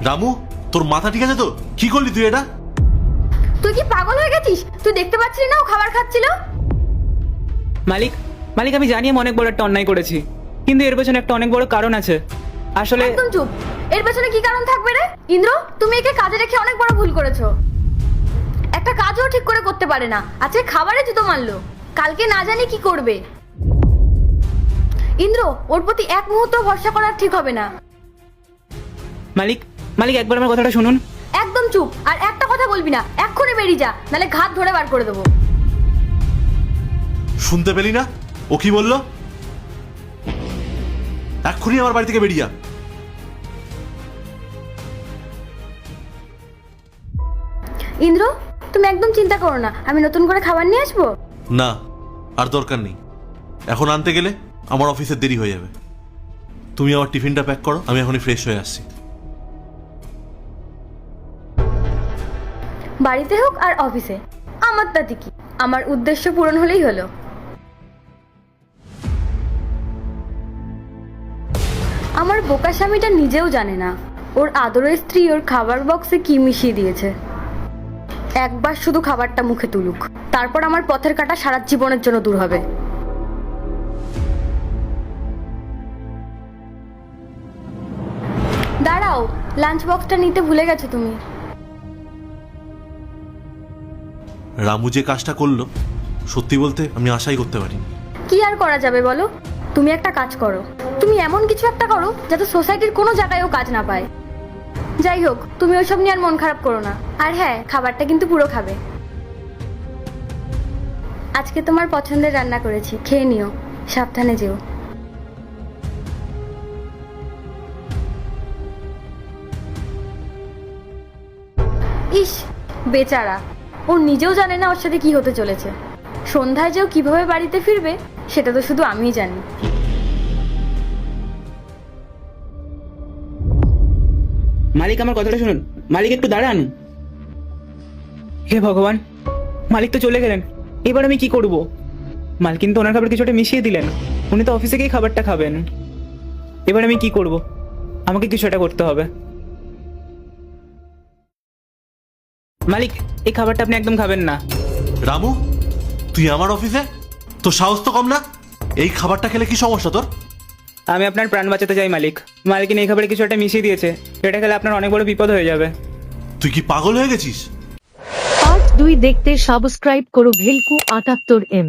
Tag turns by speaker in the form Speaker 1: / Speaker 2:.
Speaker 1: রামু, তোর মাথা ঠিক আছে তো? কি করলি তুই এটা?
Speaker 2: তুই কি পাগল হয়ে গেছিস? তুই দেখতে পাচ্ছিস না ও খাবার খাচ্ছিল?
Speaker 3: মালিক মালিক আমি জানি আমি অনেক বড় একটা অন্যায় করেছি, কিন্তু এর পেছনে একটা অনেক বড় কারণ আছে। আসলে
Speaker 2: একদম চুপ। এর পেছনে কি কারণ থাকবে রে? ইন্দ্র, তুমি একে কাজে রেখে অনেক বড় ভুল করেছো। একটা কাজও ঠিক করে করতে পারে না, আজকে খাবারে জুতো মারলো, কালকে না জানি কি করবে। ইন্দ্র, ওর প্রতি এক মুহূর্ত ভরসা করা ঠিক হবে না।
Speaker 3: মালিক মালিক একবার আমার কথাটা শুনুন।
Speaker 2: একদম চুপ, আর একটা কথা বলবি না, এক্ষুনি বেরিয়ে যা, নালে ঘাত ধরে বার করে দেবো।
Speaker 1: শুনতে পেলি না ও কি বললো? এক্ষুনি আমার বাড়ি থেকে বেরিয়ে যা।
Speaker 2: ইন্দ্র, তুমি একদম চিন্তা করো না, আমি নতুন করে খাবার নিয়ে আসবো।
Speaker 1: না, আর দরকার নেই। এখন আনতে গেলে আমার অফিসের দেরি হয়ে যাবে। তুমি আমার টিফিনটা প্যাক করো, আমি এখনই ফ্রেশ হয়ে আসছি।
Speaker 2: বাড়িতে হোক আর অফিসে, আমার তাতে কি, আমার উদ্দেশ্য পূরণ হলেই হলো। আমার বোকা স্বামীটা নিজেও জানে না ওর আদরের স্ত্রী ওর খাবার বক্সে কি মিশিয়ে দিয়েছে। একবার শুধু খাবারটা মুখে তুলুক, তারপর আমার পথের কাঁটা সারা জীবনের জন্য দূর হবে। দাঁড়াও, লাঞ্চ বক্সটা নিতে ভুলে গেছো তুমি।
Speaker 1: রামু যে কাজটা করলো, সত্যি বলতে আমি আশাই করতে পারিনি।
Speaker 2: কি আর করা যাবে বলো? তুমি একটা কাজ করো, তুমি এমন কিছু একটা করো যাতে সোসাইটির কোনো জায়গায়ও কাজ না পায়। যাই হোক, তুমি ওইসব নিয়ে আর মন খারাপ করো না। আর হ্যাঁ, খাবারটা কিন্তু পুরো খাবে। আজকে তোমার পছন্দের রান্না করেছি, খেয়ে নিও, সাবধানে যেও। ইস, বেচারা, ও নিজেও জানে না ওর সাথে কি হতে চলেছে। সন্ধ্যায় যেও কিভাবে বাড়িতে ফিরবে সেটা তো শুধু আমিই জানি।
Speaker 3: মালিক আমার কথাটা শুনুন। মালিক একটু দাঁড়ান। হে ভগবান, মালিক তো চলে গেলেন, এবার আমি কি করব? মালিক কিন্তু ওনার খাবার কিছুটা মিশিয়ে দিলেন, উনি তো অফিসে গিয়ে খাবারটা খাবেন। এবার আমি কি করব? আমাকে কিছু একটা করতে হবে। মালিক, এই খাবারটা আপনি একদম খাবেন না।
Speaker 1: রামু, তুই আমার অফিসে? তোর সাহস তো কম না। এই খাবারটা খেলে কি সমস্যা তোর?
Speaker 3: আমি আপনার প্রাণ বাঁচাতে চাই মালিক। মালিকিন এই খাবারে কিছু একটা মিশিয়ে দিয়েছে, এটা খেলে আপনার অনেক বড় বিপদ হয়ে যাবে।
Speaker 1: তুই কি পাগল হয়ে গেছিস?
Speaker 4: পার্ট 2 দেখতে সাবস্ক্রাইব করো ভেলকু 78M।